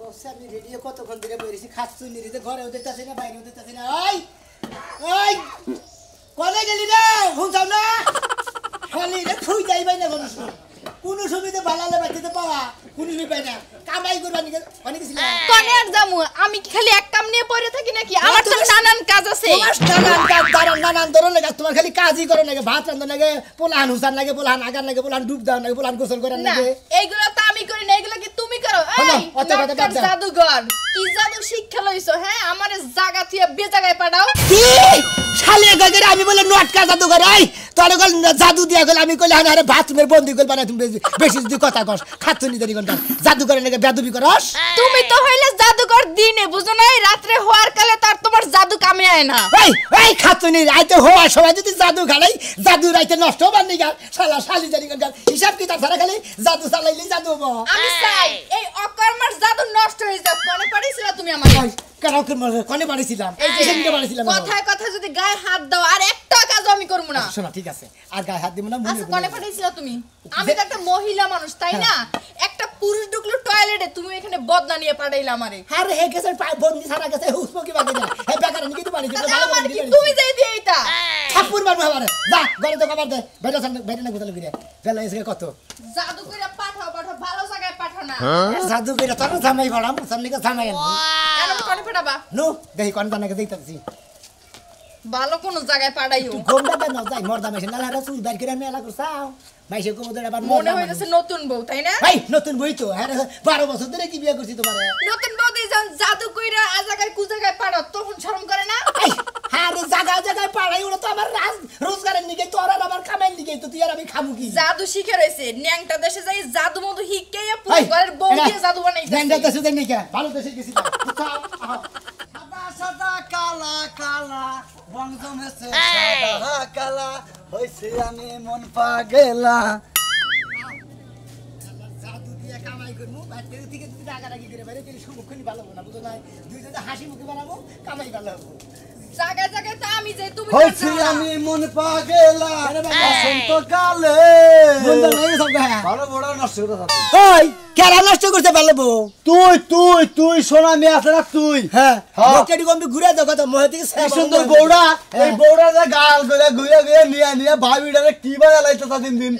আমি রেডিও কতক্ষণ ধরে বইরেছি খাচ্ছু নিরিতে ঘরেও দেখতাছি না বাইরেও দেখতাছি না ওই ওই কোনে গেলি রে হুঁচাও না খালি রে খুই যাইবাই না কোন সুবিধা ভালালে বাইতে পাওয়া কোন সুবিধা পাই না কামাই করবা নি অনেক কিছু কোনে আর যামু আমি কি খালি এক কাম নিয়ে পড়ে থাকি নাকি আমার তো নানান কাজ আছে নানান কাজ নানান ধরনের কাজ তোমার খালি কাজই করো নাকি ভাত রান্না লাগে পোলান হুসান লাগে পোলান আগার লাগে পোলান ডুব দাও লাগে পোলান গোসল করার না লাগে এইগুলো তো আমি করি না এগুলো কি তুমি করো এই নটকার জাদুঘর কি জাদু শিক্ষা লইছো হ্যাঁ আমারে জায়গা থেকে বেজাগায় পাঠাও কি শালে গগরে আমি বলে নটকা জাদুঘর এই তোর গল জাদু দিয়া গল আমি কইলে আরে বাথরুমের বন্দি কইল বানা তুমি বেশি যদি কথা কস খাচ্ছনি জানি কোনটা জাদুঘরের লাগে বেদবি করস তুমি তো হইলে জাদুঘর দিনে বুঝো না রাতে হওয়ার কালে তার তোমার জাদু কামে আয় না এই এই খাচ্ছনি রাইতে হওয়া সময় যদি জাদু খালাই জাদু রাইতে নষ্ট হবার নি গা শালা শালি জানি কোনটা হিসাব কি তার সারা খালি জাদু চালাইলি জাদু হবো আমি চাই এই অকর্মার জাদু নষ্ট হয়ে যাক মনে পড়িছিল তুমি আমারে কারকে কোনে বাড়িছিলাম এই যে সেদিনকে বাড়িছিলাম কথায় কথা যদি গায়ে হাত দাও আর একটা কাজ আমি করব না শোনা ঠিক আছে আর গায়ে হাত দিব না আচ্ছা কোনে পাঠাইছিল তুমি আমি তো একটা মহিলা মানুষ তাই না একটা পুরুষ ঢুকলো টয়লেটে তুমি এখানে বদনা নিয়ে পাঠাইলা আমারে আরে হে গেছে বন্দি সারা গেছে হুসমো কি বাকি না হে বেকার আমি কি বাড়ি ভালো করে কি তুমি যাই দিয়ে এইটা থাপুর মারবো আমারে যা ঘরে তো কবার দে বেটা সামনে বেটা না গুতাল গিরে বেলা এসে কত জাদু কইরা পাঠাও ভালো জায়গায় পাঠাও না জাদু কইরা তোর জামাই বড়াম সামনে কা জামাই আনবো আর কোনে পাঠাবা নো দেই কোন জানাকে দেইতাছি ভালো কোন জায়গায় পাঠাইও গোমটা দেন না যাই মর্দা মেশে নালা রা চুল বাইর করে মেলা করছাও মাইসে কোমদের আবার মনে হইতাছে নতুন বউ তাই না ভাই নতুন বই তো হ্যাঁ 12 বছর ধরে কি বিয়ে করছি তোমারে নতুন বউ দিয়ে জাদু কইরা আ জায়গায় কু জায়গায় পাঠাও তখন শরম করে না হ্যাঁ রে জায়গায় পাড়াই ওরা তো আমার রোজগারের নিকে তোর আর আমার কামাই নিকে তো তুই আর আমি খামু কি জাদু শিখে রইছে ন্যাংটা দেশে যাই জাদু মধু হিককেয়া পুরো ঘরের বউ দিয়ে জাদু বানাইছে ন্যাংটা দেশে যাই নিকে ভালো দেশে গেছি সাদা সাদা কালা কালা রং জমেছে সাদা কালা হইছে আমি মন পাগেলা জাদু দিয়ে কামাই করমু বাইরে থেকে তুই রাগারাগি করে বাইরে তুই সুমুখনি ভালো না বুঝো না দুই দুইটা হাসি মুখে বানাবো কামাই ভালো হবে জায়গায় জায়গায় তো আমি যাই তুমি হইছে আমি মন পাগেলা বসন্ত কালে বন্ধ নাই সব গায়া ভালো বড় নষ্ট করে থাকে ওই কেরা নষ্ট করতে পারলো তুই সোনা মেয়ে আছে না তুই হ্যাঁ হ্যাঁ। মোটাটি কম ঘুরে দেখো তো মোহ থেকে কি সুন্দর বউড়া এই বউড়া গাল করে ঘুরে ঘুরে নিয়ে ভাবিটারে কি বাজা লাইতে তা দিন দিন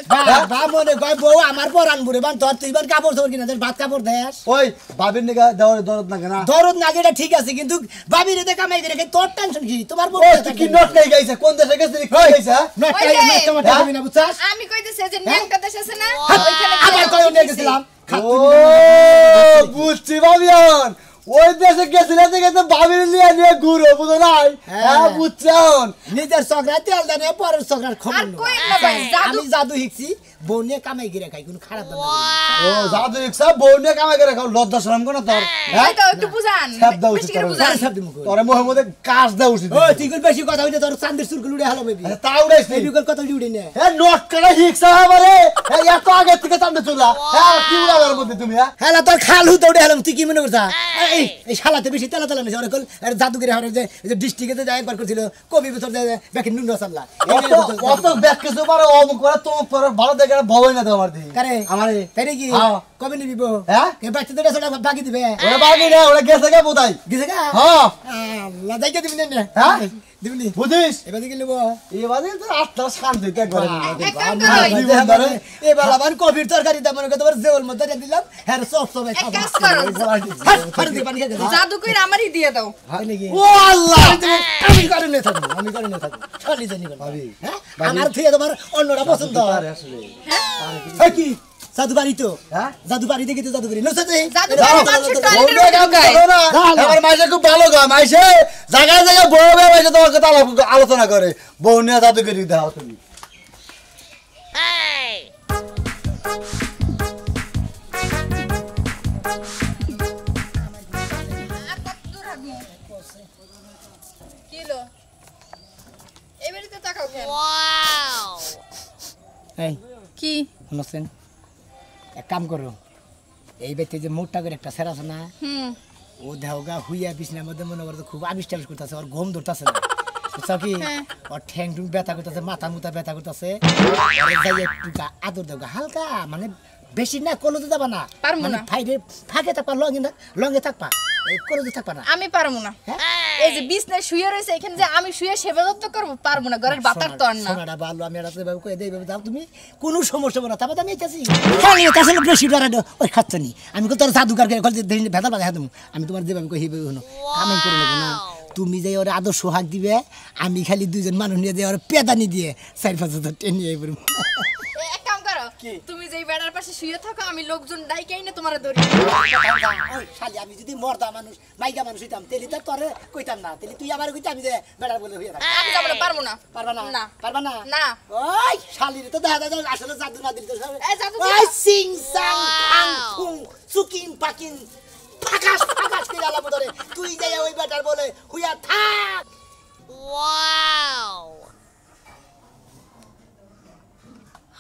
বা মনে কয় বউ আমার পরান বুড়ে বান তোর তুই বার কাপড় চোর কিনা তোর ভাত কাপড় দেস ওই ভাবির নিগা দেওয়ার দরদ না কেনা দরদ নাগেটা ঠিক আছে কিন্তু বাবির এতে কামাই করে তোর টেনশন কি তোমার বউ তুই কি নোট নেই গাইছে কোন দেশে গেছে কি গাইছে নট ওই যে, নট মাথা হবে না বুঝছাস আমি কইতেছি যে ন্যাংটা দেশ আছে না আবার কই নিয়ে গেছিলাম ও বুঝছি ভাবিয়ান ওই দেশে গেছিলে দেখে তো ভাবির নিয়ে ঘুরো বুঝো নাই হ্যাঁ বুঝছান নিজের চকরা তেল দেনে পরের চকরার খবর আর নেই কই না ভাই জাদু আমি জাদু শিখছি বউ নিয়ে কামাই করে খাই কোনো খারাপ না ও জাদু রিক্সা বউ নিয়ে কামাই করে খাও লজ্জা শরম কোন তোর এই তো একটু বুঝান সব দাও বেশি করে বুঝান সব দিমু তোরে মোহাম্মদে কাজ দাও উচিত ও তুই কল বেশি কথা হইতে তোর চাঁদের চুরগুলো উড়ে হলো বেবি তা উড়াইছ নি বেবি কল কথা উড়ে নে এ নোট করে রিক্সা আমারে এত আগে থেকে সামনে চলা হ্যাঁ কি উড়াবার মধ্যে তুমি হ্যাঁ হেলা তোর খাল হুত উড়ে হলাম তুই কি মনে করছা এই শালাতে বেশি তেলা তেলা নেছে কল জাদুগিরি হরে যে ডিস্ট্রিক্টে যায় একবার করছিল কবি বছর ব্যাকে নুন রসাল্লা অত ব্যাক কিছু পারে অমুক করে তো ভালো দেখে ভয় না তোমার দিকে কারে আমারে তাই কি হ্যাঁ। কবে নিবি হ্যাঁ কে বাচ্চা দুটো সেটা বাকি দিবে ওরা বাকি না ওরা গেছে গে বোধাই গেছে গা হ্যাঁ লাজাইকে দিবি না হ্যাঁ? দিবনি বুঝিস এবার দিকে নেবো এবারে তো আটটা শান্তি তে করে এক কাম করো এবার আবার কবির তরকারি দাম মনে তোমার জেওল মধ্যে দিলাম হ্যাঁ সব সবাই এক কাজ করো জাদু কইরা আমারই দিয়ে দাও ও আল্লাহ আমি করে নিয়ে থাকবো আমি করে নিয়ে থাকবো খালি জানি ভাবি হ্যাঁ আমার থেকে তোমার অন্যরা পছন্দ আরে আসলে হ্যাঁ কি জাদু বাড়ি তো হ্যাঁ জাদু বাড়ি দেখি তো জাদু করি লোক সাথে জাদু যাও। করে মানুষের টয়লেটের মধ্যে ঢুকায় আমার মাইসে খুব ভালো গা মাইসে জায়গায় জায়গায় বউ মাইসে তোমার কথা আলোচনা করে বউ নিয়ে জাদুগিরি দাও তুমি আর কত দূর হাঁটবো? কি হলো? এবারে তো তাকাও কেন? এই কি? শুনছেন এক কাম করো এই ব্যক্তি যে মোটা করে একটা সেরা আছে না হুম ও দেহগা হুইয়া বিছনার মধ্যে মনে করতে খুব আবিষ টাবিষ করতেছে ওর ঘুম ধরতেছে না বুঝছো কি হ্যাঁ। ওর ঠ্যাং টুং ব্যথা করতেছে মাথা মুথা ব্যথা করতেছে একটু আদর দেওগা হালকা মানে বেশি না কলেজে যাবা না পারবো না। ফাইডে ফাঁকে থাকবা লঙ্গে থাকবা কলেজে থাকবা না আমি পারবো না এই যে বিছনায় শুয়ে রয়েছে এখানে যে আমি শুয়ে সেবা যত্ন করবো পারবো না ঘরের বাতার তো আর না সোনাটা ভালো আমি এটা এভাবে কই দেই দাও তুমি কোনো সমস্যা হবে না তারপর আমি এসেছি খালি এটা আসলে বেশি ডরা ওই খাচ্ছনি আমি কত জাদুকার করে কল দিন ভেদা বাধা তুমি আমি তোমার যেভাবে কই হিবে হনো কামাই করে নেব না তুমি যে ওর আদর সোহাগ দিবে আমি খালি দুইজন মানুষ নিয়ে যে ওর পেদানি দিয়ে 4-5 টেনে নিয়ে আইবো এক কাম করো তুমি যেই বেড়ার পাশে শুয়ে থাকো আমি লোকজন ডাইকাই না তোমারে ধরি ওই শালি আমি যদি মর্দা মানুষ মাইকা মানুষ হইতাম তেলি তো তোরে কইতাম না তেলি তুই আমারে কইতে আমি যে বেড়ার বলে হইয়া থাকি আমি যাব না পারবো না পারবা না না পারবা না না ওই শালি রে তো দেখা যায় আসলে জাদু না দিল তো এই জাদু ওই সিং সাং ফাং ফুং সুকিং পাকিং ফাকাস ফাকাস করে আলাপ ধরে তুই যাই ওই বেটার বলে হুইয়া থাক ওয়াও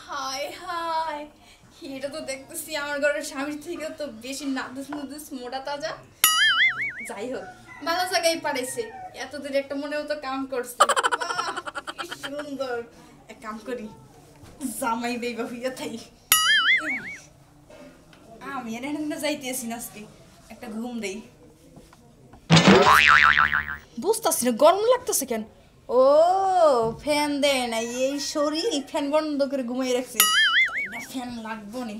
হাই হাই এটা তো দেখতেছি আমার ঘরের স্বামীর থেকে তো বেশি নাদুস মোটা তাজা যাই হোক ভালো জায়গায় পাঠাইছে এতদিন একটা মনেও তো কাম করছে বাহ, কি সুন্দর এক কাম করি জামাই বেবা হইয়া থাই আমি এখানে যাইতেছি না আজকে একটা ঘুম দেই বুঝতেছি না গরম লাগতেছে কেন ও ফ্যান দেয় না এই শরীর ফ্যান বন্ধ করে ঘুমাই রাখছে না ফ্যান লাগবো নি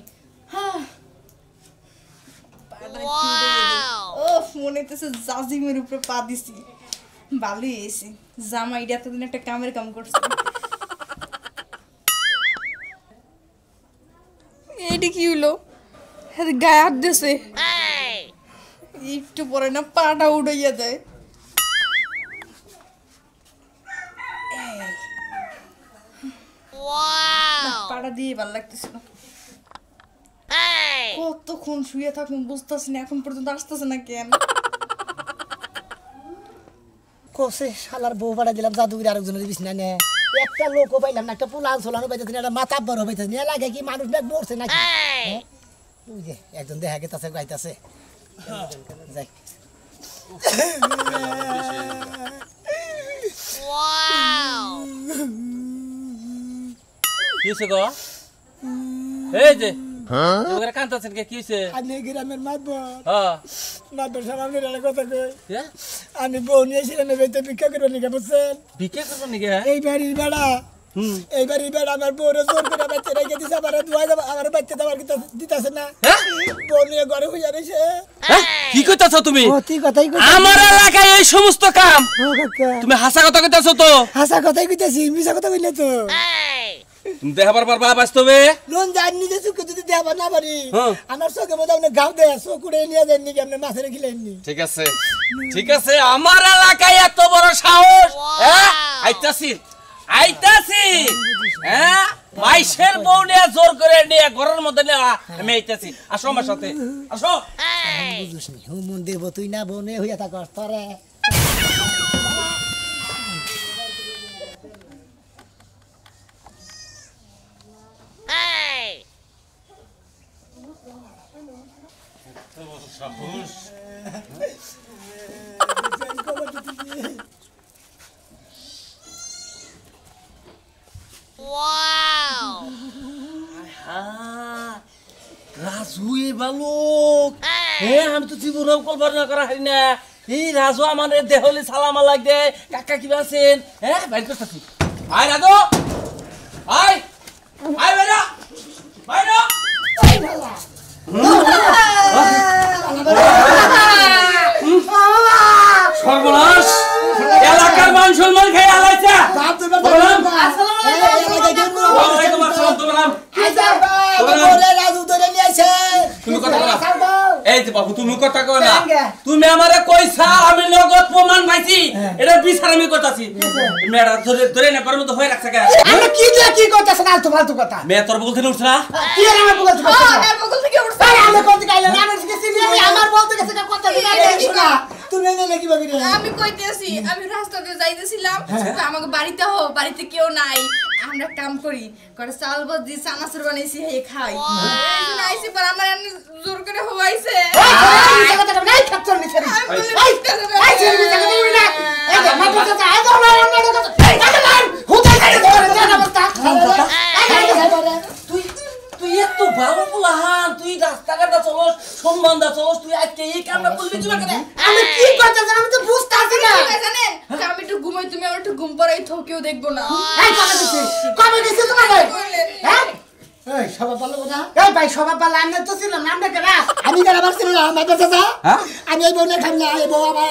ও মনে হইতেছে জাজিমের উপরে পা দিছি ভালোই হয়েছে জামাইটা এতদিন একটা কামের কাম করছে এইটা কি হলো গায়ে হাত দিছে একটু পরে না পাটা উড়াইয়া দেয় পাটা দিয়ে ভালো লাগতেছিল কতক্ষণ শুয়ে থাকুন বুঝতেছি না এখন পর্যন্ত আসতেছে না কেন কোসে শালার বউ পাড়া দিলাম জাদুগিরি আরেকজনের বিছনা নে একটা লোকও পাইলাম না একটা পোলা আনছলানো পাইতেছি না একটা মাথা বড় পাইতেছি না লাগে কি মানুষ ব্যাগ মরছে নাকি ওই যে একজন দেখা গেছে গাইতেছে যাই কিছে গো এই যে ওগরা কান্তাছেন কি কিছে আমি গ্রামের মাতবর হ্যাঁ মাতবর সামনে একটা কথা কই হ্যাঁ আমি বউ নিয়েছিলাম বেতে ভিক্ষা করবো নাকি বুঝছেন বিকে করব নাকি এই বাড়ির বেড়া এই বাড়ির বেড়া আমার বউরে জোর করে বাচ্চা রেখে দিছে আমার আমার বাচ্চা দেওয়ার দিতেছে না বউ নিয়ে ঘরে হইয়া রয়েছে কি কইতাছো তুমি সত্যি কথাই কই আমার এলাকায় এই সমস্ত কাম তুমি হাসা কথা কইতাছো তো হাসা কথাই কইতাছি মিছা কথা কই না তো তুমি দেখাবার পারবা বাস্তবে লোন জানি যে সুখ যদি দেবা না পারি আমার চোখে মধ্যে আপনি গাও দেয় চোখুড়ে নিয়ে যাননি কি আপনি মাছের খিলেননি ঠিক আছে আমার এলাকায় এত বড় সাহস হ্যাঁ আইতাছি হ্যাঁ মাইশের বউ নিয়ে জোর করে নিয়ে ঘরের মধ্যে নেওয়া আমি আইতাছি আসো আমার সাথে আসো বুঝুসনি হুমন দেব তুই না বনে হইয়া থাকস তোরে রাজু এ বালক হ্যাঁ আমি তো জীবনেও কল্পনা করা হয় না এই রাজু আমার দেহলে সালামা লাগবে কাকা কি আছেন হ্যাঁ বাইর করতেছি আয় রাজু আয় আয় বেটা বাইরে সর্বনাশ এলাকার মান সম্মান খেয়ে আলাইছে এই যে বাবু তুমি কথা কও না তুমি আমারে কইছা আমি নগদ প্রমাণ পাইছি এটা বিচার আমি করতাছি মেয়েরা ধরে ধরে না করব তো হয়ে রাখছে কেন আমি কি দিয়া কি কইতাছ না তো ফালতু কথা মেয়ে তোর বলতে উঠছ না কি আর আমার বলতে আর বগল থেকে উঠছে আমি বলতে গাইলে না আমি সিনি আমার বলতে গেছে কথা দিলাই শোনা তুমি এনে কি ভাবি রে আমি কইতেছি আমি রাস্তা দিয়ে যাইতেছিলাম আমাকে বাড়িতে বাড়িতে কেউ নাই আমরা কাম করি করে চাল বজি চানাচুর বানাইছি হে খাই নাইছি পর আমার জোর করে হওয়াইছে এই কথা নাই খাচ্ছর নিছে এই ছেলে কথা বলবি না এই যে মাথা কথা আই দাও না আমরা কথা এই না হুদাই করে ধরে জানা বলতা তুই এত ভালো পোলা তুই আজকে এই কামটা করলি তুই কেন আমি কি করতেছ আমি তো বুঝতাছি না জানেন আমি একটু ঘুমাই তুমি আমার একটু ঘুম পড়াই থাও কেউ দেখবো না এই কবে দিছিস তোমার হ্যাঁ এই সবাই বললো না এই ভাই সবাই বললো আমি তো ছিলাম না আমরা কেনা আমি কেন পারছিলাম না মাদা চাচা হ্যাঁ আমি এই বউনে খাম না এই বউ আমার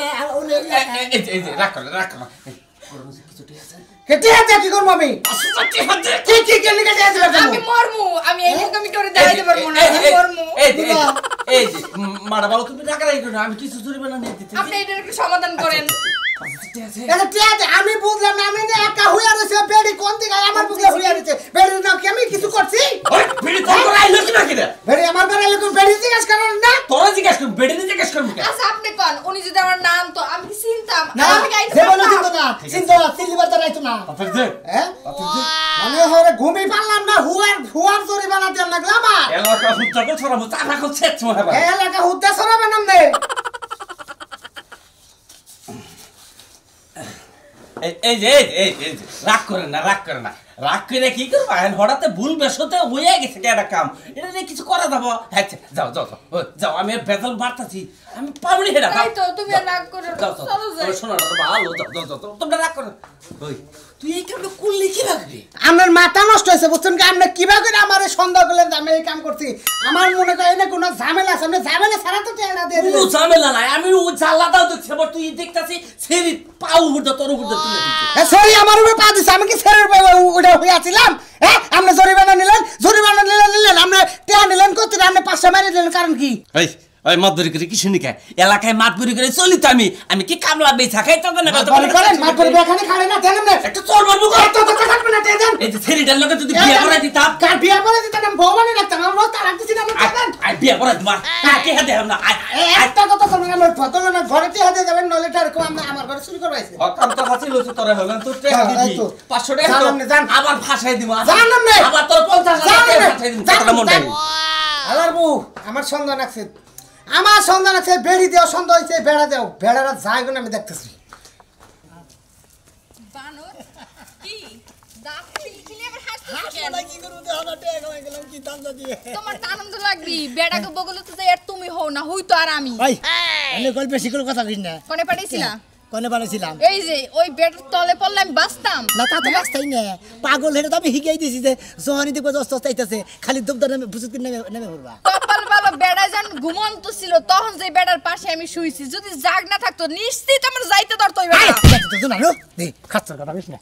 এই যে রাখ না কিছু ঠিক আছে কেটে আছে কি করব আমি কি লিখে দিয়েছ আমি মরমু আমি এই মুখামি করে দাঁড়াইতে পারবো না আমি মরমু এই যে মারা বাবা তুমি টাকা রাখো না আমি কিছু জরিমানা নিয়ে দিতে আপনি এটার একটু সমাধান করেন এটা ঠিক আছে আমি বুঝলাম না আমি একা হইয়া রইছে বেড়ি কোন দিকে আমার বুঝলে হইয়া রইছে বেড়ি না কি আমি কিছু করছি ওই বেড়ি তোর করে আইলো কি বাকি রে বেড়ি আমার বেড়ি লোক বেড়ি জিজ্ঞেস করেন না তোরা জিজ্ঞেস করবি বেড়ি নিয়ে জিজ্ঞেস করবি আচ্ছা আপনি কোন উনি যদি আমার নাম তো আমি কি চিনতাম না আমি গাইতে সে বলো চিন্তা না চিন্তা সিলভার তো রাইতো না পাথর দে হ্যাঁ মানে হরে ঘুমি পারলাম না হুয়ার জরিমানা দেন লাগলো আমার এলাকা হুত্তা কো ছড়াবো চাপা কো ছেচ মনে হয় এই এলাকা হুদ্দা সরাবে নাম নে এই যে রাগ করে না রাগ করে কি করবো হঠাৎ ভুল বেশতে হয়ে গেছে একটা কাম এটা নিয়ে কিছু করা যাবো আচ্ছা যাও আমি বেতন বাড়তাছি আমি পাবনি হেরা তাই তো তুমি আর রাগ করো না চলো যাই শোনো না ভালো যাও তোমরা রাগ করো ওই তুই এই কামটা করলে কি লাগবে আমার মাথা নষ্ট হয়েছে বুঝছেন কি আপনি কিভাবে করে আমার সন্দেহ করলেন আমি এই কাম করছি আমার মনে করেন না কোনো ঝামেলা আছে আপনি ঝামেলা ছাড়া তো টেনা দিয়ে কোনো ঝামেলা নাই আমি ও জ্বালাটাও দেখছি আবার তুই দেখতাছি সেরি পাউ উঠে তোর উপর তুলে দিচ্ছি সরি আমার উপরে পা দিছে আমি কি ছেড়ে উঠে হয়ে আছিলাম হ্যাঁ আপনি জরিমানা নিলেন আপনি টেয়া নিলেন করতে আপনি 500 মারি দিলেন কারণ কি ওই মাতবরি করে কি শুনি কে এলাকায় মাতবরি করে চলি তো আমি কি কামলা বেচা খাই তো না করেন মাতবরি বেখানে খাড়ে না দেন না একটা চোর মারবো এত তো থাকবে না দেন এই যে ছেলেটার লগে যদি বিয়ে করে দিতাম কার বিয়ে করে দিতাম আমি ভগবানের রাখতাম আমার রোজ তার দিছি না দেন আই বিয়ে করে দিবা কাকে হাতে না একটা কথা শুনুন আমার ফতল না ঘরে তে হাতে যাবেন নলে টার কম আমার ঘরে চুরি করবাইছে অকাম তো হাসিল হচ্ছে তোরে হলেন তোর টাকা দিবি 500 টাকা আবার ফাঁসাই দিব জানাম না আবার তোর 50 টাকা ফাঁসাই দিব তোর মনটাই আলার বউ আমার সন্ধান আছে আমার সন্ধান আছে বেড়ি দেও সন্দেহ হইছে বেড়া দেও বেড়ারা যায় কোন আমি দেখতেছি বানর কি দাঁত খিলখিলি আবার হাসছিস কেন কি করব দেহ না টেকা হয়ে গেলাম কি দান্দা দিয়ে তোমার তো আনন্দ লাগবি বেড়াকে বগলে তো যাই আর তুমি হও না হই তো আর আমি ভাই আমি গল্প শিকল কথা কইন না কোনে পাঠিয়েছিলা কোনে বানাইছিলাম এই যে ওই বেড়ার তলে পড়লে আমি বাঁচতাম না তা তো বাস্তাই না পাগল হেরে তো আমি হিগাই দিছি যে জহানি দেখো দস্ত চাইতেছে খালি দুধ নামে বুঝুত নেমে পড়বা কপাল ভালো বেড়া যান ঘুমন্ত ছিল তখন যে বেড়ার পাশে আমি শুইছি যদি জাগ না থাকতো নিশ্চিত আমার যাইতে ধরতো ওই বেড়া তো না নো দে খাচ্ছর কথা কইছ না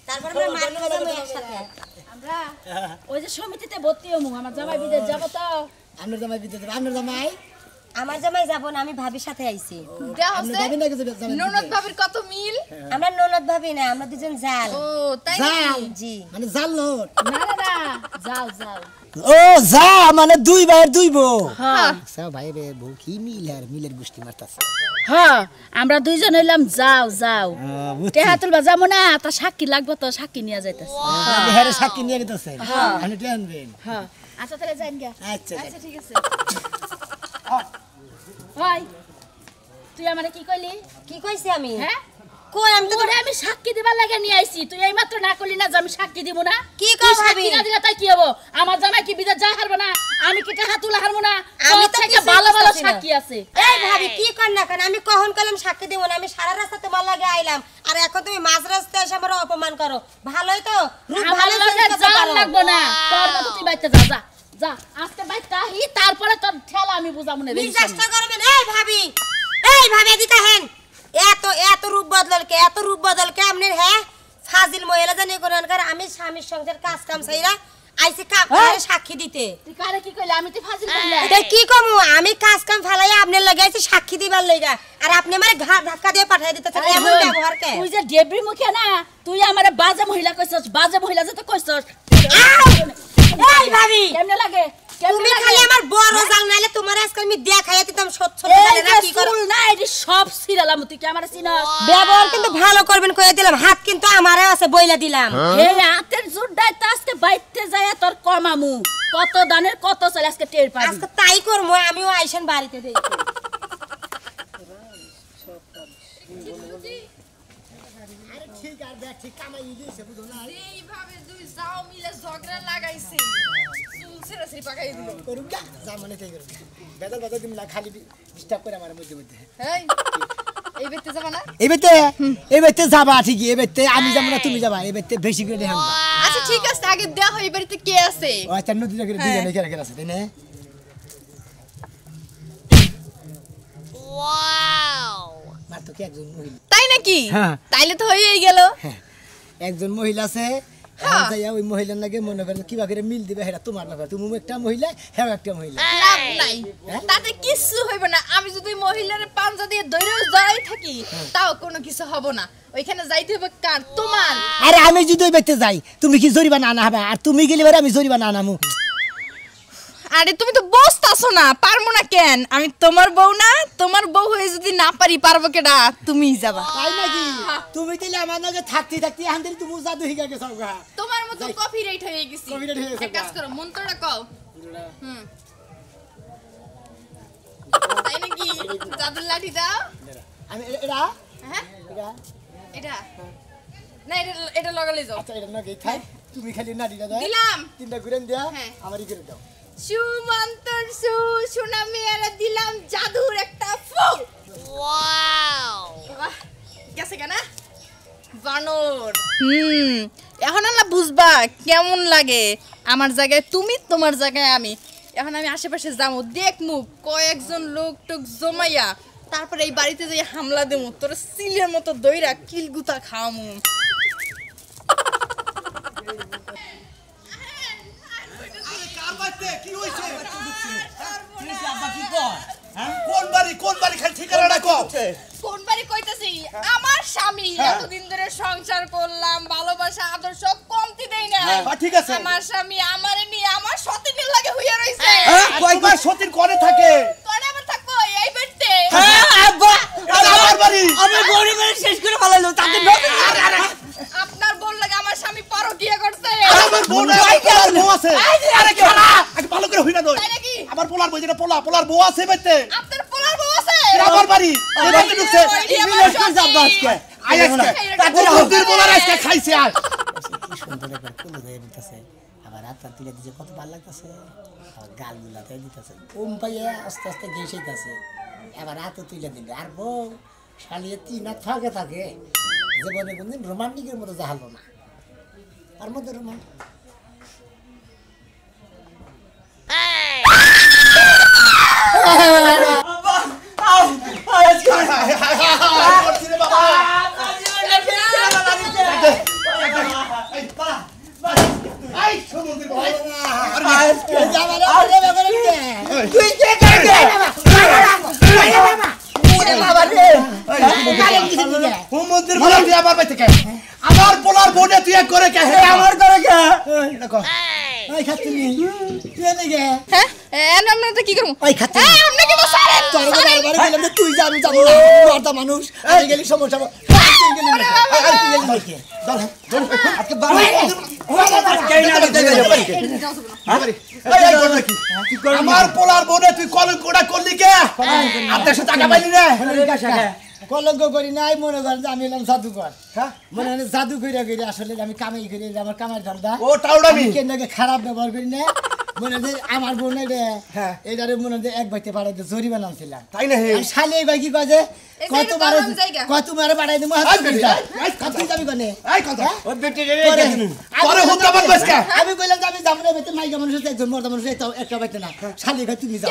তারপর আমরা মার্কেটে যাবো একসাথে আমরা ওই যে সমিতিতে ভর্তি হমু আমার জামাই বিদেশ যাব তো আপনার জামাই বিদ্যুৎ আপনার জামাই আমার জামাই যাব না আমি ভাবির সাথে আইছি দেয়া আপনি হচ্ছে যাবেন না কিছু জামাই ননদ ভাবির কত মিল আমরা ননদ ভাবি না আমরা দুজন জাল ও তাই জাল নাকি? জি মানে জাল নোট না না যাও যাও ও যা মানে দুই ভাইয়ের দুই বউ হ্যাঁ আচ্ছা ভাই রে বউ কি মিলের গোষ্ঠী মারতাছে হ্যাঁ আমরা দুইজন হইলাম যাও যাও বুঝছি টেহা তুলবা যাবো না তা সাক্ষী লাগবে তো সাক্ষী নিয়ে যাইতেছে আপনি হেরে সাক্ষী নিয়ে গেতেছে আপনি টেনবেন হ্যাঁ আচ্ছা তাহলে যাইন গে আচ্ছা আচ্ছা ঠিক আছে ভাই তুই আমারে কি কইলি কি কইছি আমি হ্যাঁ কই আমি তো তোরে আমি সাক্ষী দিবার লাগে নিয়ে আইছি তুই এই মাত্র না করলি না যে আমি সাক্ষী দিব না কি তুই কও সাক্ষী ভাবি? না দিলে তাই কি হবো আমার জামাই কি বিদেশ যা হারবে না আমি কি টাকা তুলা হারবো না আমি তোর তো থেকে কিছুই ভালো ভালো বুঝতাছি না। সাক্ষী আছে এই ভাবি কি কর না কেন আমি কখন কলম সাক্ষী দেব না আমি সারা রাস্তা তোমার লাগে আইলাম আর এখন তুমি মাঝ রাস্তায় এসে আমার অপমান করো ভালোই তো রূপ আমার ভালো লগে যাওয়ার লাগবো না তোর মতো তুই বাইতে যা যা যা আজকে বাইতে আহি তারপরে তোর ঠেলা আমি বুঝাবো না রেজিস্ট্রি চেষ্টা করবেন এই ভাবি এদিকে হেন এত রূপ বদলকে আপনি হ্যাঁ ফাজিল মহিলা জানি কোনকার আমি স্বামীর সংসার কাজ কাম চাইরা আইছি সাক্ষী দিতে তুই কারে কি কইলে আমি তুই ফাজিল কইলে এটা কি কমু আমি কাজ কাম ফালাই আপনার লগে আইছি সাক্ষী দিবার লইগা আর আপনি আমারে ধাক্কা দিয়ে পাঠাই দিতেছেন এমন ব্যবহার কে তুই যে ডেবরি মুখে না তুই আমারে বাজে মহিলা কইছস বাজে মহিলা যে তো কইছস এই ভাবি কেমনে লাগে তুমি খালি আমার বড় জাল নাইলে তোমার আজকে আমি দেখাইয়া দিতাম সচ্ছ এই না যে কি করো চুল না এটি সব সিরালাম তুই কি আমারে চিনস ব্যবহার কিন্তু ভালো করবেন কইয়া দিলাম হাত কিন্তু আমারে আছে বইলা দিলাম এই হাতের জুড়াই তো আজকে বাইতে যায় তোর কমামু কত দানের কত চলে আজকে টের পাবি আজকে তাই করবো আমিও আইসেন বাড়িতে দেখি ঠিক আর দেখ ঠিক কামাই দিয়েছে বুঝো না এইভাবে দুই যাও মিলে ঝগড়া লাগাইছে চুল ছেড়াছড়ি পাকাই দিল করুক যা যা মানে তাই করুক বেদল বেদল তুমি না খালি ডিস্টার্ব করে আমার মধ্যে মধ্যে এই এই বেতে যাবা না এই বেতে যাবা ঠিকই এই বেতে আমি যাব না তুমি যাবা এই বেতে বেশি করে দেখাম আচ্ছা ঠিক আছে আগে দেখ এই বাড়িতে কে আছে ও আচ্ছা নদীতে করে দুজনে কেন কেন আছে তাই না মার তো কি একজন মহিলা তাই নাকি হ্যাঁ। তাইলে তো হয়েই গেল একজন মহিলা আছে হ্যাঁ। যাইয়া ওই মহিলার নাকি মনে করেন কিবা করে মিল দিবে সেটা তোমার ব্যাপার তুমি একটা মহিলা হ্যাঁ একটা মহিলা লাভ নাই তাতে কিছু হইবে না আমি যদি মহিলার পাঞ্জা দিয়ে ধরেও জড়াই থাকি তাও কোনো কিছু হবে না ওইখানে যাইতে হবে কার তোমার আরে আমি যদি ওই বেতে যাই তুমি কি জরিমানা আনা হবে আর তুমি গেলে আমি জরিমানা আনামু আরে তুমি তো বসতাছো না পারবো না কেন আমি তোমার বউ না তোমার বউ হয়ে যদি না পারি পারবো কেডা তুমিই যাবা তাই নাকি তুমি তাইলে আমার নাকি থাকতে থাকতে এখন তাহলে তুমি জাদু হিগা গেছো গা তোমার মতো কপি রেট হয়ে গেছি Copyright হয়ে গেছে এক কাজ করো মন্ত্রটা কও হুম তাই নাকি জাদুর লাঠি দাও আমি এটা হ্যাঁ এটা এটা না এটা লাগালে যাও আচ্ছা এটা নাকি থাক তুমি খালি নাড়িটা দাও দিলাম তিনটা ঘুরেন দিয়া হ্যাঁ। আমারই করে দাও সুমন্তর সোনা মেয়েরা দিলাম জাদুর একটা ফুক ওয়াও বাহ গেছে কেন বানর এখন না বুঝবা কেমন লাগে আমার জায়গায় তুমি তোমার জায়গায় আমি এখন আমি আশেপাশে যাবো দেখমু কয়েকজন লোক টোক জমাইয়া তারপরে এই বাড়িতে যাই হামলা দেবো তোর সিলের মতো দইরা কিলগুতা খাওয়ামু কি হইছে কোন বাড়ি খালি ঠিকানাটা কও কোন বাড়ি কইতাছি আমার স্বামী এতদিন ধরে সংসার করলাম ভালোবাসা আদর সব কমতি দেই না ঠিক আছে আমার স্বামী আমারে নিয়ে আমার সতীনের লাগে হইয়া রইছে তোমার সতীর করে থাকে কোন আবার থাকবো এই বাড়িতে আমার বাড়ি আমি গরিবের শেষ করে ফেলাইলো তাতে নতুন আপনার বোন লাগে আমার স্বামী পরকিয়া করছে আমার বউ আছে আরে খালা আগে ভালো করে হইনা দই তাই নাকি আমার পোলার বউ যেটা পোলার বউ আছে বাইতে আপনার পোলার বউ আছে আমার বাড়ি এই বাড়িতে ঢুকছে সতীর পোলার আজকে খাইছে আর কি সুন্দর একবার কুলো হয়ে দিতেছে আবার রাতটা তুলে দিছে কত ভালো লাগতেছে আবার গালগুলা তাই দিতেছে ওম পাইয়া আস্তে আস্তে গেছেইতাছে এবার রাতও তুলে দিলে আর বউ শালিয়ে তিন হাত ফাঁকে থাকে জীবনে কোনদিন রোমান্টিকের মতো জাহালো না আর মধ্যে রোমান আমার পোলার বোনে তুই করে কে আমার করে কে ওই খাচ্ছি তুই এনে গে হ্যাঁ আমরা তো কি করব ওই খাচ্ছি আপনি কি বসারেন তোর বারবার বললাম যে তুই যাবি যাবি না বড়টা মানুষ আমি গেলি সমস্যা তুই গেলি না আর তুই গেলি না চল আজকে বাবা আমার পোলার বোনে তুই কলঙ্কটা করলি কে আপনার সাথে টাকা পাইলি না কলঙ্ক করি নাই মনে করেন যে আমি এলাম জাদুকর মনে হয় জাদু করিয়া করি আসলে আমি কামাই করি আমার কামাই ধান্দা ও টাউডামি কেন্দ্রকে খারাপ ব্যবহার করি না মনে হয় যে আমার বোন এটারে মনে হয় যে এক বাইতে পাঠাইতে জরিমানা আনছিলাম তাই না হে শালি এই ভাই কি কয় যে কতবারে পাঠাই দেবো তুই যাবি কনে আমি কইলাম যে আমি যাবো না বেতে মাইকা মানুষ একজন মর্দা মানুষ একটা বাইতে না শালি ভাই তুমি যাও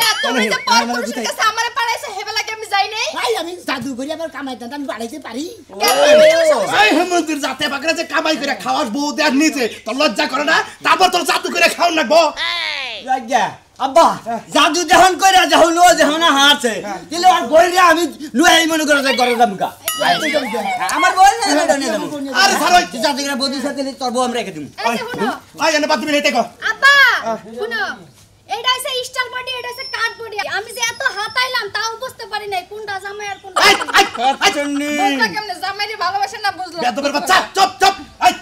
আমারে পাড়াইছে হেবেলাকে আমি যাই নাই ভাই আমি জাদু করি আমার কামাই দান আমি বাড়াইতে পারি এই হেমন্দির জাতে বাকরা যে কামাই করে খাওয়াস বউ দেখ নিচে তোর লজ্জা করে না তারপর তোর জাদু করে খাওয়ান লাগবো আব্বা জাদু যখন কইরা যখন ও যখন হারছে দিলে আর কইরা আমি লুয়াই মনে করে যে করে যামকা আমার বল না আরে ছাড়ো জাদু করে বদি সাথে তোর বউ আমরা রেখে দিমু আই এনে বাদ তুমি নেতে কো আব্বা শুনো এইটা হইছে স্টাইল বডি এটা হইছে কাট বডি আমি যে এত হাতাইলাম তাও বুঝতে পারি নাই কোনটা জামাই আর কোনটা কেমনে জামাইরে ভালোবাসে না বুঝলো বেদবের বাচ্চা চুপ চুপ এই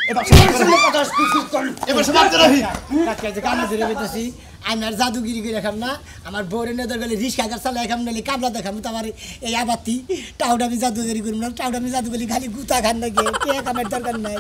এবার সমাপ্ত রহি কাকা যে কানে ধরে বেতাছি আমি আর জাদুগিরি করে রাখাম না আমার বউরে নদর গেলে রিস্কা গাছ চালাই খাম নাহলে কাবলা দেখাম তো আমার এই আবাতি টাউডামি জাদুগিরি করুম না টাউডামি জাদুগিরি খালি গুতা খান না গিয়ে কে কামের দরকার নাই